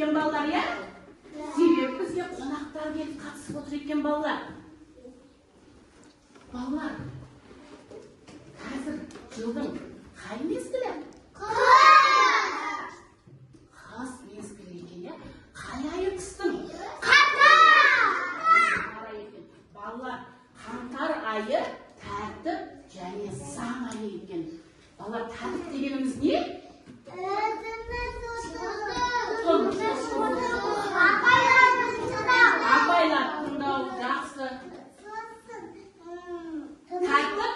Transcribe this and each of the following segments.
екен балалар, я? Себеп бізге қонақтар келіп қатысып отыр екен балалар. Балалар, қазір жылдың қай мезгілі? Қыс мезгілі екен, я? Қай айы қыстың? Қаңтар айы екен. Балалар, қаңтар айы тәртіп және заң айы екен. Балалар, тәртіп дегеніміз не? Апайлар тыңдау жақсы. Тәртіп?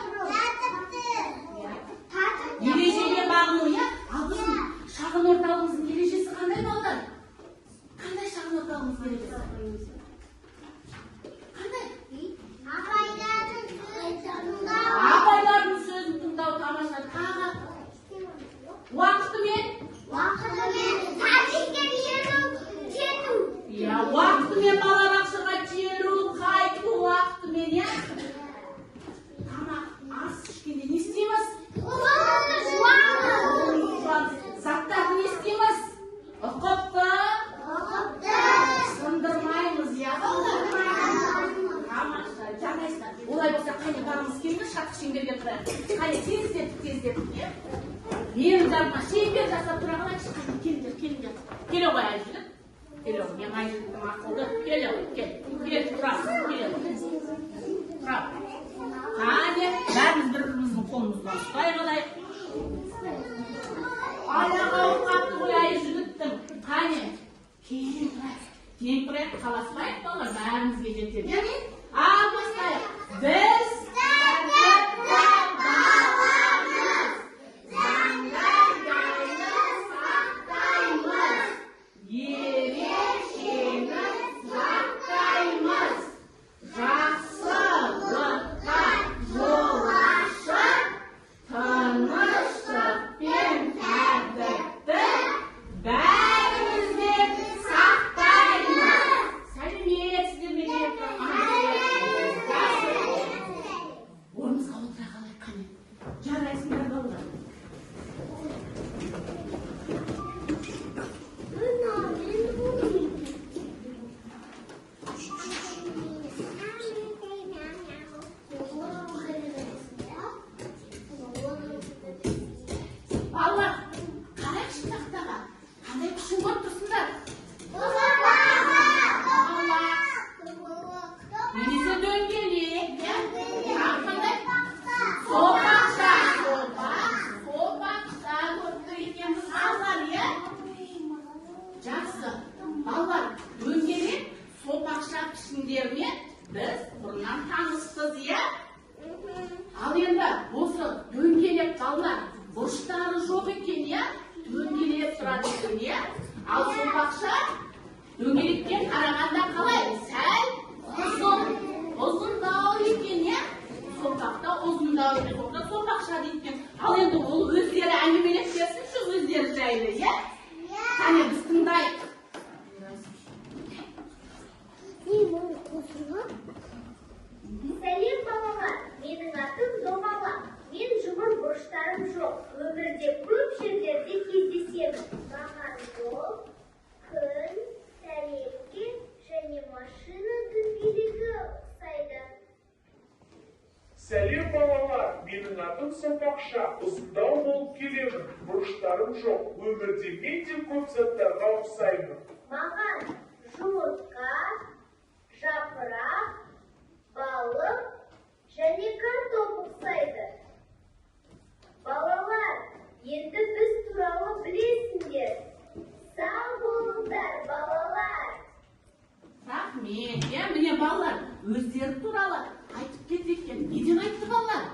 Ережеге бағыну, я? Ал біздің шағын орталығымыздың ережесі қандай балалар? Қандай шағын орталығымыз ережесі? Қандай? Апайлардың сөзін тыңдау тамаша. Тағы уақытымен? Уақытымен балабақшаға келу, қайту уақытымен, я? Тамақ, ас ішкенде не істейміз? Заттарды не істейміз? Ұқыпты? Сындырмаймыз, я? Тамаша, жарайсыздар. Олай болса, қане барымыз келді, шаттық шеңберге тұрайық. Қане, тездеп, не? Менің жарыма шеңбер жасап тұра қалайықшы. Келіңдер. Келе ғой, әжігіт. Келе ғой, мен әжігіттің ақылды. Келе ғой, кел, тұрасың, келе ғой. Тұра. Қане, бәріміз бір-біріміздің қолымыздан ұстай қалайық. Аяғы ауқатты ғой әжігіттің. Қане, кейін тұрайық, қаласпайық балалар, бәрімізге жетеді. Ал бастайық. Біз біз бұрыннан таныспыз, я? Ал енді осы дөңгелек балалар бұрыштары жоқ екен, я? Дөңгелеп тұрады екен, я? Ал сопақша дөңгелектен қарағанда қалай? Сәл ұзындау екен, я? Сопақта ұзындау екен, сопақша дейкен. Ал енді ол өздері әңгімелеп берсінші өздері жайлы, я? Қане біз тыңдайық. Сәлем балалар, менің атым Домала. Мен жұмыр бұрыштарым жоқ. Өмірде көп жерлерде кездесемін. Маған жол, күн, тәрелке және машина дөңгелегі ұқсайды. Сәлем балалар, менің атым Сопақша. Ұзындау болып келемін. Бұрыштарым жоқ. Өмірде мен де көп заттарға ұқсаймын. Маған жұмыртқа, жапырақ, балық және картоп ұқсайды. Балалар, енді біз туралы білесіңдер. Сау болыңдар, балалар. Рахмет, міне балалар, өздері туралы айтып кетті екен. Неден айтты балалар?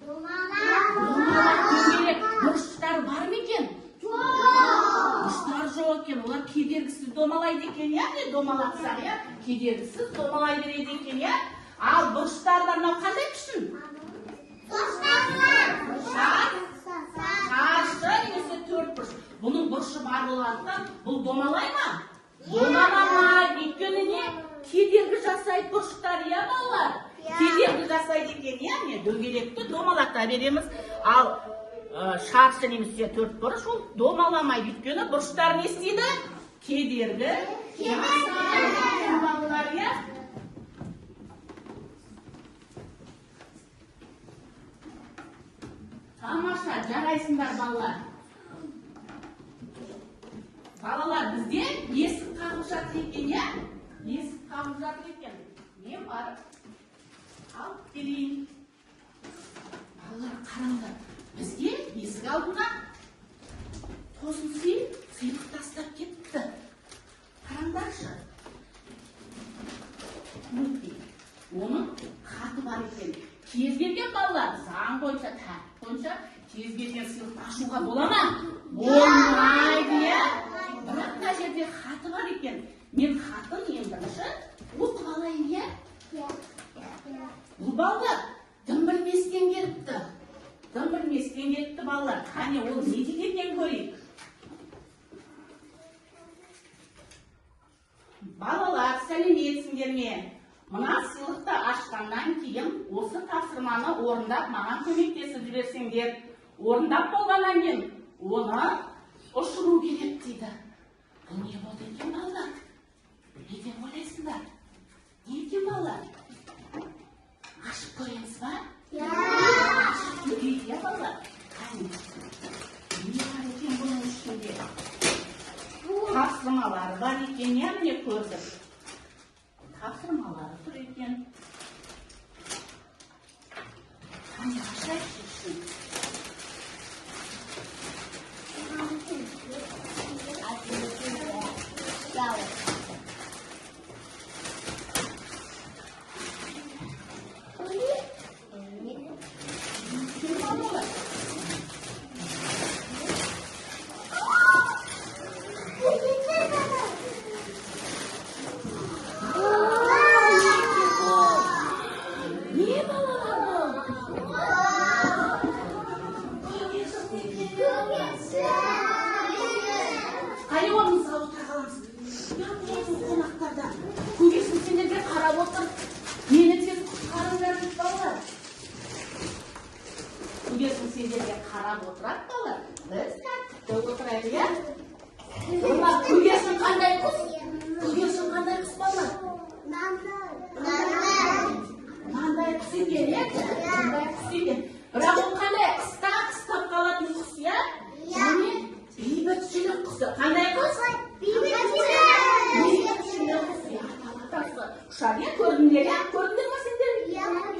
Домалақ дөңгелек бұрыштар бар ма екен? Бұрыштар жоқ екен, олар кедергісіз домалайды екен, я? Домалақсақ, я? Кедергісіз домалай береді екен, я? Ал бұрыштарда мынау қандай пішін? Шаршы немесе төрт бұрыш. Бұның бұрышы бар болғандықтан бұл домалай ма? Домаламай, өйткені не? Кедергі жасайды бұрыштар, я балалар? Кедергі жасайды екен, я? Дөңгелекті домалата береміз. Ал шаршы немесе төрт бұрыш ол домаламайды, өйткені бұрыштар не істейді? Kedergi. Yaxshi bolalarga. Тамаша, жарайсыңдар балалар. Балалар, бізде есік қағып жатыр екен, я? Есік қағып жатыр екен. Мен барып алып келейін. Балалар, қараңдар. Бізге есік алдына тосын сыйлық тастап кетті. Қараңдаршы. Оның хаты бар екен. Кез келген балалар, заң бойынша, тәртіп бойынша кез келген сыйлықты ашуға бола ма? Болмайды, я? Бірақ мына жерде хаты бар екен. Мен хатын ең бірінші оқып алайын, я? Бұл балалар дым білместен келіпті. Дым білместен келіпті балалар. Қане ол не деген екен көрейік. Балалар, сәлеметсіңдер ме? Мына сыйлықты ашқаннан кейін осы тапсырманы орындап маған көмектесіп жіберсеңдер. Орындап болғаннан кейін оны ұшыру керек дейді. Бұл не болды екен балалар? Не деп ойлайсыңдар? Не екен балалар? Ашып көреміз ба? Ашып көрейік, я балалар? Не бар екен бұның ішінде? Тапсырмалары бар екен, я міне көрдік. Тапсырмалары тұр екен. Қане ашайықшы үшін. Қарап отырады балалар. Біз тәртіпте отырайық, я? Олар күргесін қандай құс? Күргесін қандай құс балалар? Нандай құс екен, я? Нандай құс екен. Бірақ ол қандай қыстап қалатын құс, я? Және бейбітшілік құсы. Қандай құс? Бейбітшілік құсы. Ұшар, я? Көрдіңдер, я? Көрдіңдер ме сендер?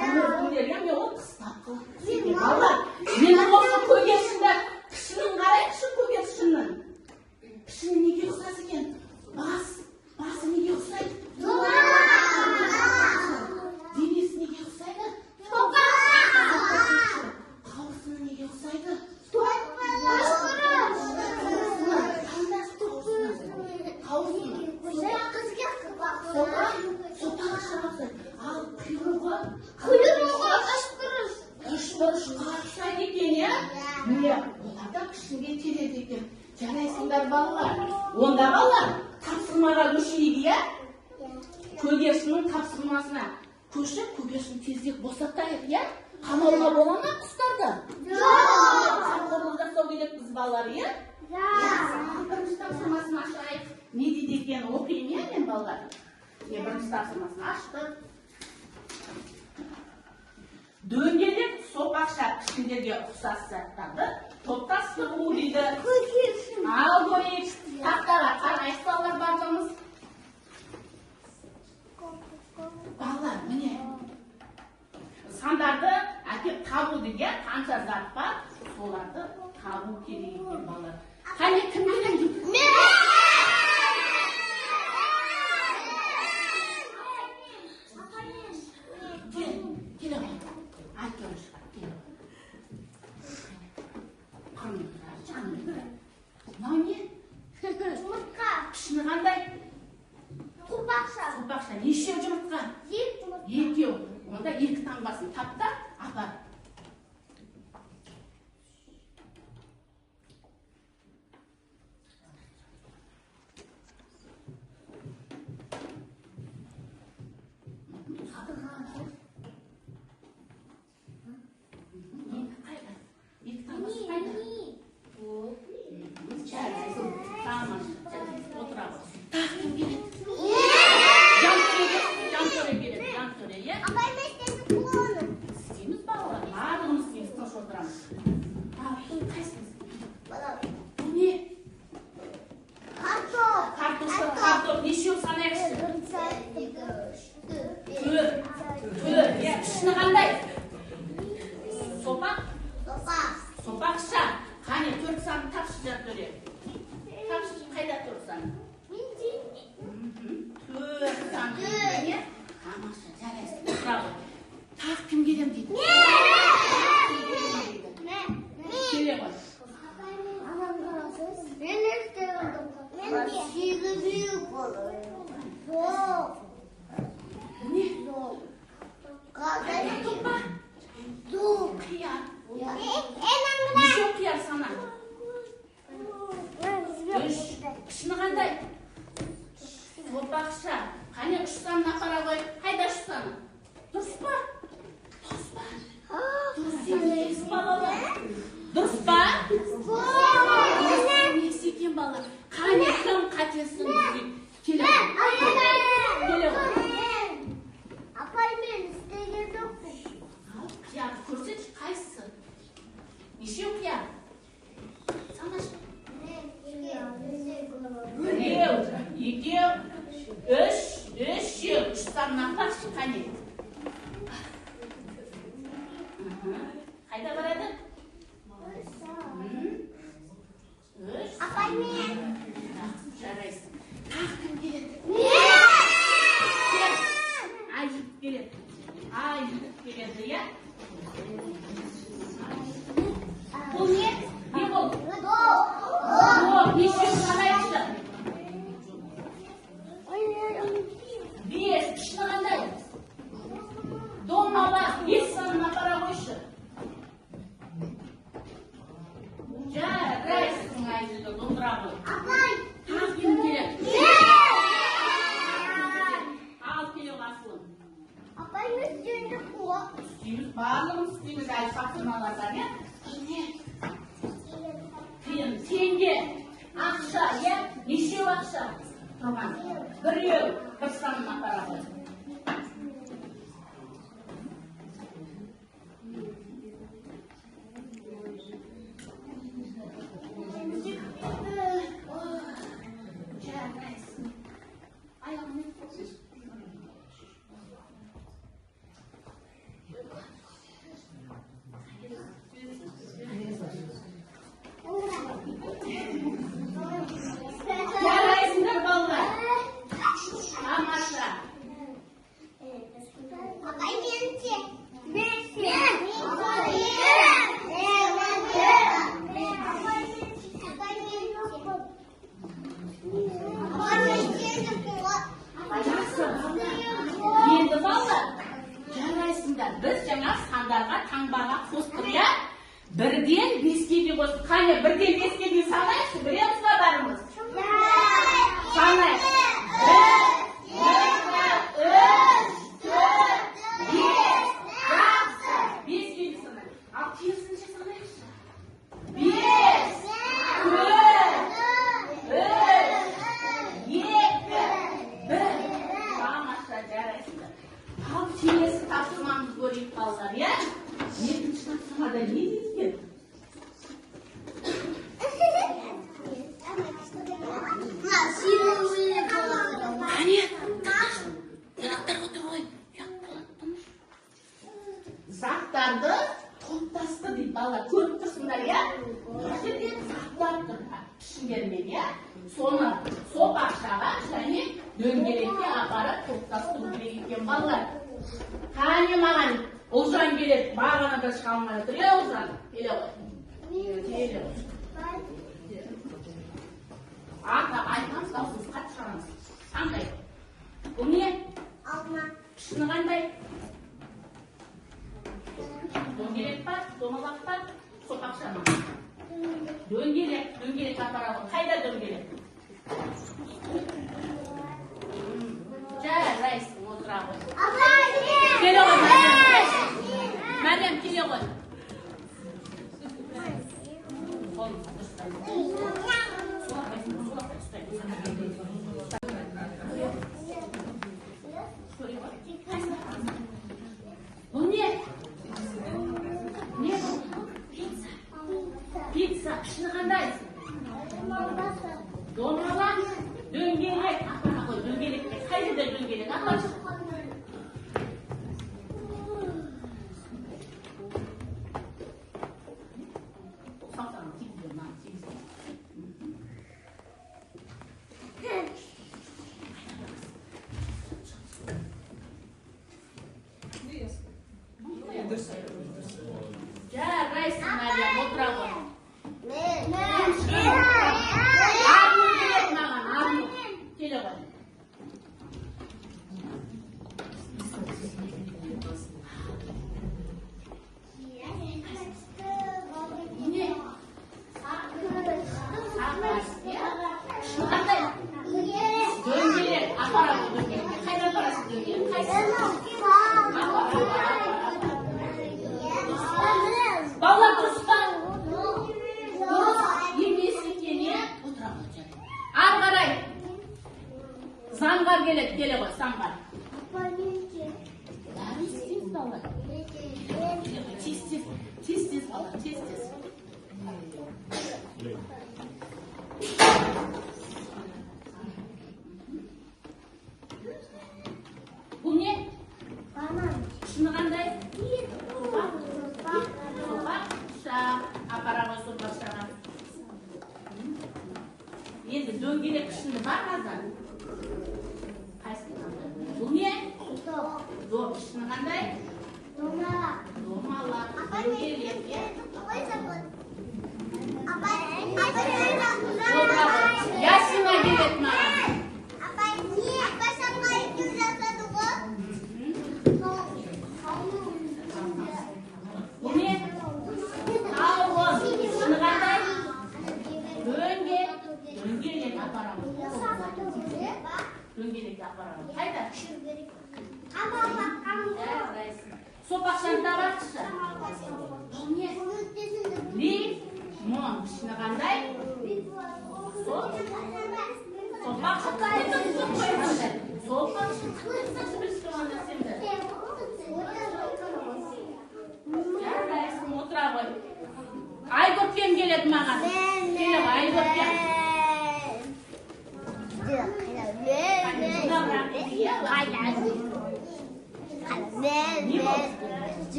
Көрдіңдер, я? Мен ол қыстап қалатын. Балалар, менің осы көгершінді пішінін қарайықшы, көгершіннің. Пішіні неге ұқсас екен? Басы неге ұқсайды? Денесі неге ұқсайды? Қауысыны неге ұқсайды? Ал құйрығы үшбұрыш қақсайды екен, я? Міне, олар да пішінге келеді екен. Жарайсыңдар балалар. Онда балалар тапсырмаға көшейік, я? Көгершіннің тапсырмасына көшіп, көгершін тезірек босатайық, я? Қамауға бола ма құстарды? Қамқорлық жасау керек біз балалар, я? Бірінші тапсырмасын ашайық. Не дейді екен оқиын, я, мен балалар? Бірінші тапсырмасын аштық. Дөңгелек сопақша пішіндерге ұқсас заттарды топтастыру дейді. Ал көрейік, тақтаға қарайық балалар барлығымыз. Балалар, міне. Сандарды әкеп табу деген қанша зат бар, соларды табу керек екен балалар. Қане кім берем? Пішіні қандай? Құлпақша. Неше жұмыртқа? Екеу. Онда екі таңбасын тапта, апар. Екі таңбасы қайда? Tamam. Otur abi. Төрт санды. Тамаша, жарайсың. Браво. Тағы кім келем дейді? Келе ғой. Қияр. Неше қияр сана? Үш. Шыны қандай? Сопақша. Қане үш санын апара қой. Қайда үш саны? Дұрыс па? Дұрыс па? Дұрыс балалар. Дұрыс па? Несі екен бала? Қане кім қатесін дейді? Келе ғой. Келе ғой. Апай мен істеген жоқпын. Қияр көрсетші қайсысы? Неше қияр? Санашы. Біреу, екеу, үш, үшеу. Үш санын апаршы қане. Қайда барады? Үш. Апай мен. Жарайсың. Тағы кім келеді? Айжып келеді. Айжып келеді, я? Бұл не? Не бұл? Неше санайықшы? Бес. Шыны қандай? Дома бар. Бес санын апара қойшы. Жарайсың Айжыды домбыра қой. Апай. Тағы кім келеді? Ал келе қасылым. Апай мен істеген жоқпын ғой. Істейміз, барлығын істейміз әлі тапсырмалардан, иә? Тиын, теңге, ақша, иә? Нешеу ақша? Тұрған, біреу, бір санын апара қой. Жарайсың. Аяғымен қосыз. Жарайсыңдар балалар. Тамаша. Апай менше. Енді балалар, жарайсыңдар. Біз жаңа сандарға таңбаға қостық, иә? Бірден беске де қостық. Қане, бірден беске де санайықшы, біреміз ба барымыз? Санайық. Беске де санайық. Ал керісінше санайықшы. Бес, екі, бір. Тамаша, жарайсыңдар. Ал келесі тапсырмамыз көрейік балалар, иә? Екінші тапсырмада не дейсіздер? Қане? Қонақтар отыр ғой. Заттарды топтасты дейді балалар. Көріп тұрсыңдар, иә? Бұл жерде заттар тұр. Пішіндермен, иә? Соны сопақшаға және дөңгелекке апарып топтастыру керек екен балалар. Қане маған Ұлжан келеді. Бағана да шыға алмай отыр, иә Ұлжан? Келе ғой. Келе ғой. Айтамыз, даусыз қатты шығарамыз. Қандай? Бұл не? Алма. Шыны қандай? Дөңгелек па? Домалақ па? Сопақша ма? Дөңгелек апара ғой. Қайда дөңгелек? Жарайсың, отыра ғой. Келе ғой, Мәдем, келе ғой. Бұл не? Не бұл? Пицца. Пішіні қандай? Домалақ, дөңгелек. Апара ғой, дөңгелекке. Қайда дөңгелек? Апаршы. Келе қой. Не? Қандай? Дөңгелек. Апарамыз дөңгелек. Қайда апарасыз дөңгелек? Балалар дұрыс па? Дұрыс емес екеніне отыра қойды. Ары қарай. Заңғар келеді, келе ғой, заңғар. Бәрі істейміз балалар. Тез-тез, тез-тез балалар, тез-тез. Бұл не? Шыны қандай? Сопақша. Апараға сопақшаға. Енді дөңгелек шыны бар қазір? Қайсың қандай? Бұл не? Доп. Шыны қандай? Домалақ. Дөңгелек. Ясина келеді маған. Бұл не? Тауын. Шыны қандай? Дөңгелек апарамыз. Дөңгелек апарамыз. Қайда? Сопақшаны табақшы. Бұл не? Лимон. Шыны қандай? Сопақшы қайда тұтып қойғандай? Сопақшы қайда білісті ғанда сенді? Жарайсың, отыра қой. Айгөпкен келеді маған. Келе ғой, Айгөпкен.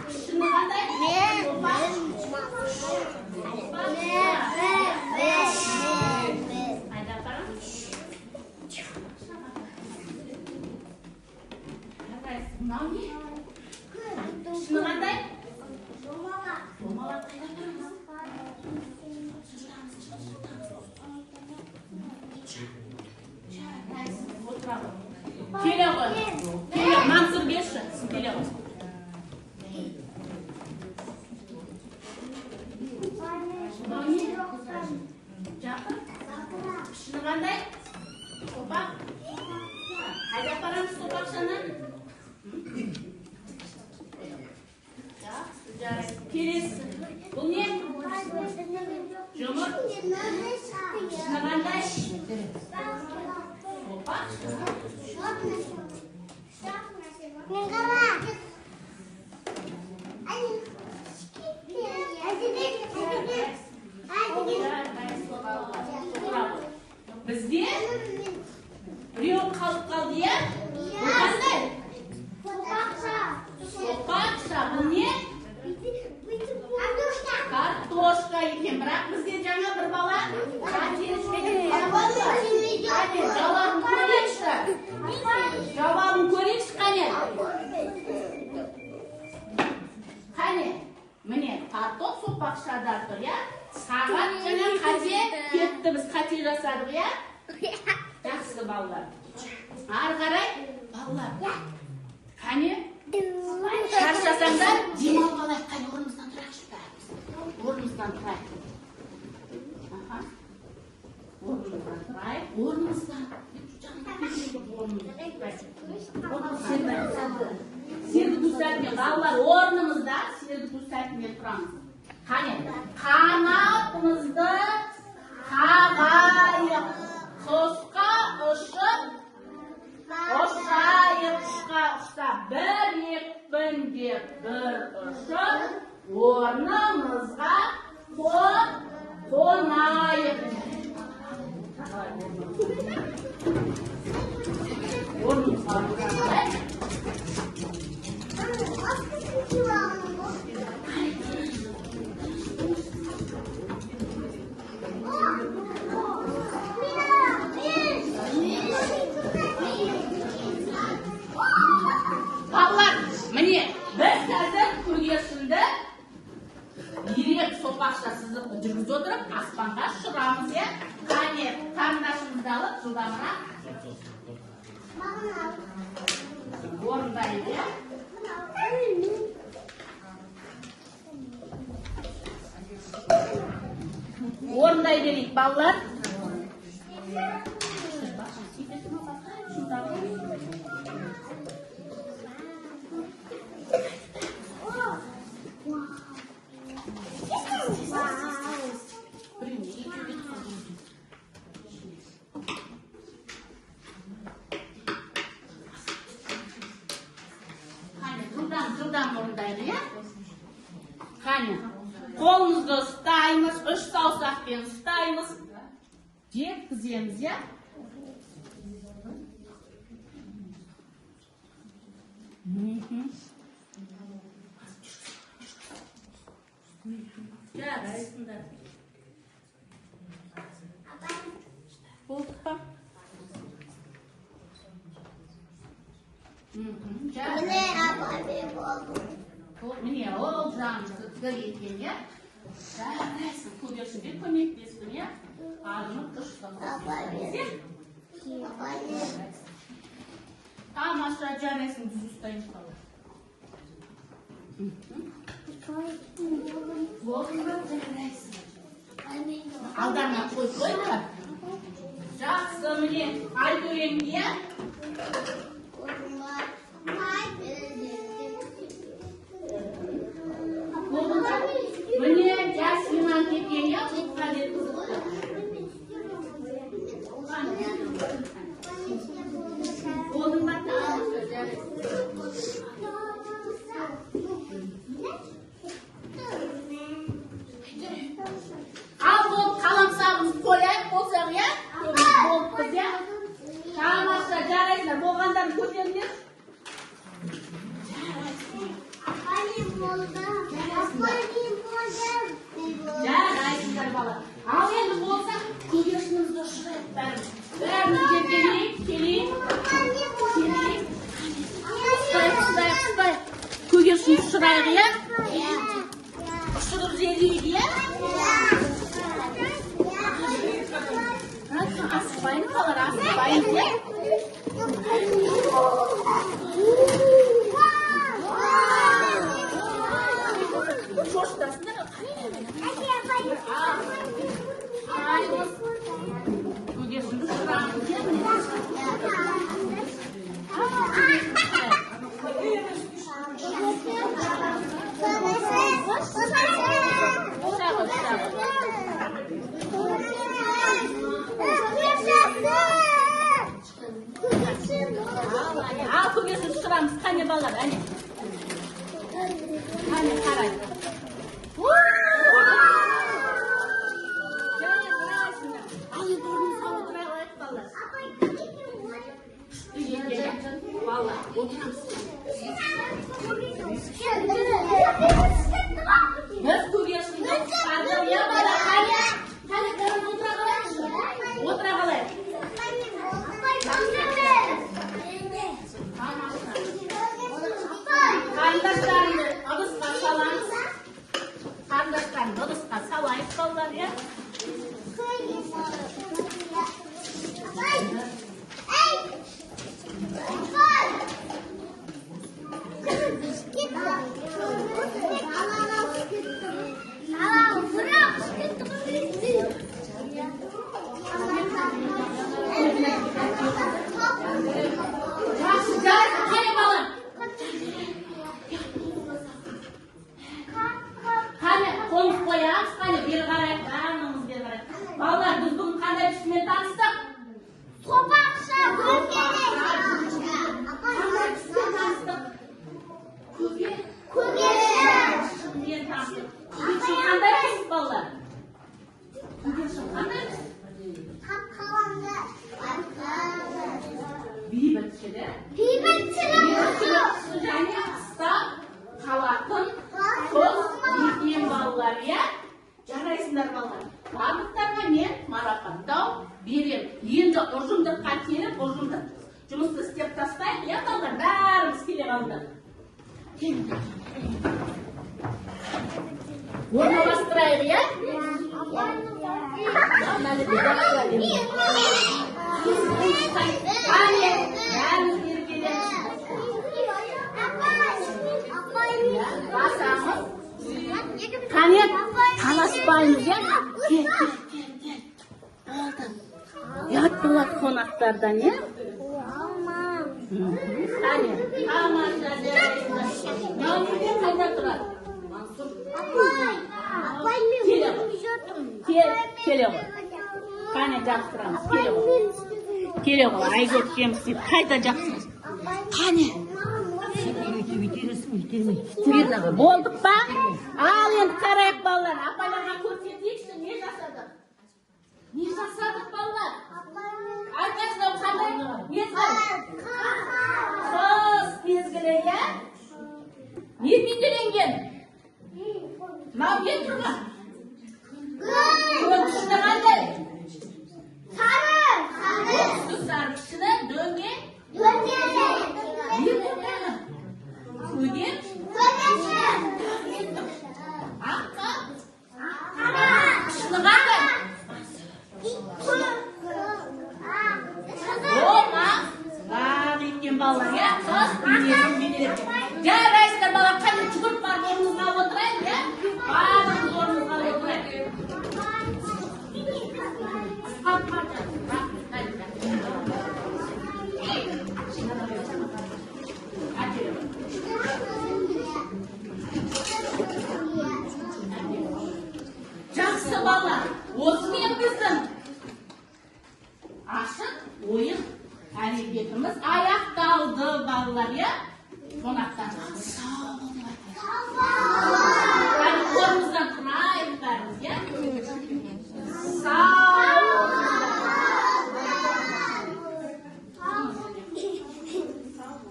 Шыны қандай? Айда апарам. Мынау не? Шыны қандай? Домалақ қайда апарамыз? Келе ғой. Келе, Мансұр келші. Келе ғой. Мынау не? Жақын? Шыны қандай? Сопақ? Қайда апарамыз сопақшаны? Келесі. Бұл не? Жұмыр? Шыны қандай? Сопақ? Бізде біреу қалып қалды, е? Бұл қандай? Сопақша. Бұл не? Картошка екен. Бірақ бізге жаңа бір бала жауабын көрейікші. Жауабын көрейікші, қане? Қане? Міне, картоп сопақшадар тұр, я? Сағат жаңа қате кетті, біз қате жасадық, я? Жақсы балалар. Ары қарай, балалар. Қане? Шаршасаңдар, демалып алайық. Қане, орнымыздан тұрайықшы бәріміз. Орнымыздан тұрайық. Орнымыздан тұрайық. Орнымыздан. Серді дұрсатымен, балалар, орнымызда серді дұрсатымен тұрамыз. Қане, қанатымызды қағайық. Құсқа ұшып, ұшайық құсқа ұшса. Бір екпінде бір ұшып, орнымызға қонайық. Орнымызға қонайық. Балалар, міне, біз қазір күргешінді ирек сопақша сызып жүргізіп отырып, аспанға ұшырамыз, е? Жылдамырақ. Орындайды. Орындай берейік, балалар. Жылдам орындайды, иә? Қане, қолымызды ұстаймыз, үш саусақпен ұстаймыз, жеткіземіз, иә? Жарайсыңдар. Болды па? Міне апай болды. Міне, ол жанымызды түгелейткен, иә? Жарайсың, көгершінге көмектеспін, иә? Адымы күш тамаша, жарайсың, дүз ұстайын қалы. Жарайсың. Алдарына қойма. Жақсы, міне, ай көреңге. Міне, жасынан кеткен, я, құтқа дед қызықты. Оның ба тамаша, жарайсың. Ал болып қаламсағымыз қояйық болсақ, я? Болып біз, я? Тамаша, жарайсыңдар, болғандарын көтеріңдер. Жарайсыңдар бала. Ал енді болсақ, көгершінімізді ұшырайық бәріміз. Бәрімізге келейік. Ұстайық. Көгершін ұшырайық, иә? Ұшырып жерлейік, иә? Асықпайын, қалар, асықпайын, иә? Шоштасындар, көгершінді ұшырамыз, иә? Ал көгершін ұшырамыз, қане балалар, әне. Қане қарай. Ал енді орнымызға отыра алайық балалар. Балалар, отырамыз. Біз көгершінді ұшырдық, иә балалар, қане. Қане, қарап отыра қалайықшы. Отыра қалайық. Қарындаштарымды ыдысқа саламыз. Қарындаштарымды ыдысқа салайық балалар, иә? Балалар, біз бүгін қандай пішінмен таныстық? Сопақша, Қандай пішінмен таныстық? Көгершінмен таныстық. Көгершін қандай піс, балалар? Көгершін қандай піс? Бейбітшілі. Және қыста қалатын қыз екен балалар, иә? Жарайсыңдар балалар. Барлықтарға мен марапаттау берем. Енді ұжымдыққа келіп, ұжымдық жұмысты істеп тастайық, иә балалар? Бәріміз келе қалдық. Орналастырайық, иә? Qani, bәріміз беріп келеміз. Басамыз. Qani, таласпаймыз, ya? Кел. Болды. Yat болады қонақтардан, ya? Qani, тамаша жарайсыздар. Мынау қайда тұрады? Мансұр. Келе ғой. Qani, жақсырамыз. Келе ғой. Айгөк жеміз деп қайда жақсырамыз. Qani. Болдық па? Ал енді қарайық балалар. Апайларға көрсетейікші, не жасадық? Не жасадық балалар? Айтасыздар қандай? Мезгіл? Қыс мезгілі, я? Не бейнеленген? Мынау не тұрған? Көк ішінде қандай? Сары ішінде дөңге? Не тұрғаны? Көген? Аққа? Ішінде қандай? Ақ еткен балалар, я? Қыз бейнелеп. Жарайсыздар балалар, қайда жүгіріп барып орныңызға отырайын, я? Барлығыңыз орныңызға отырайын. Жақсы балалар, осымен біздің ашық ойын әрекетіміз аяқталды балалар, я? Қонақтан сау болып айтайық. Қолымыздан тұрайық бәріміз, я? Сау.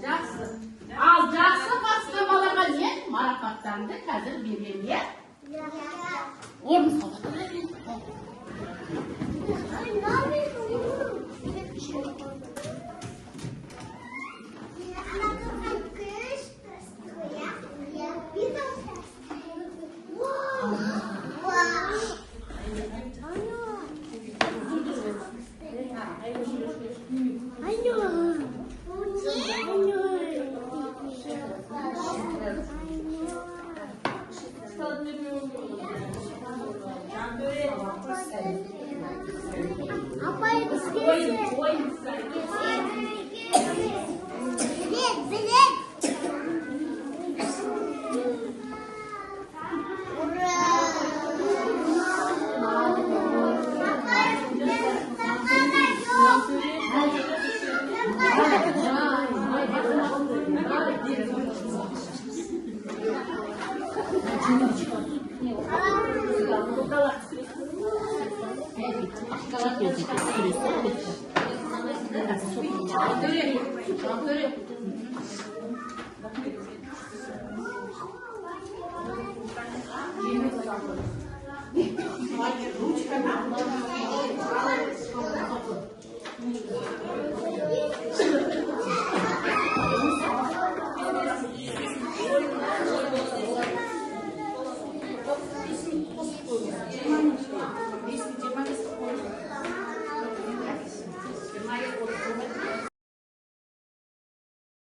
Жақсы. Ал жақсы басқа балаға не? Марапаттарымды қазір беремін, я? Орныңызға отырайық. Görüyor.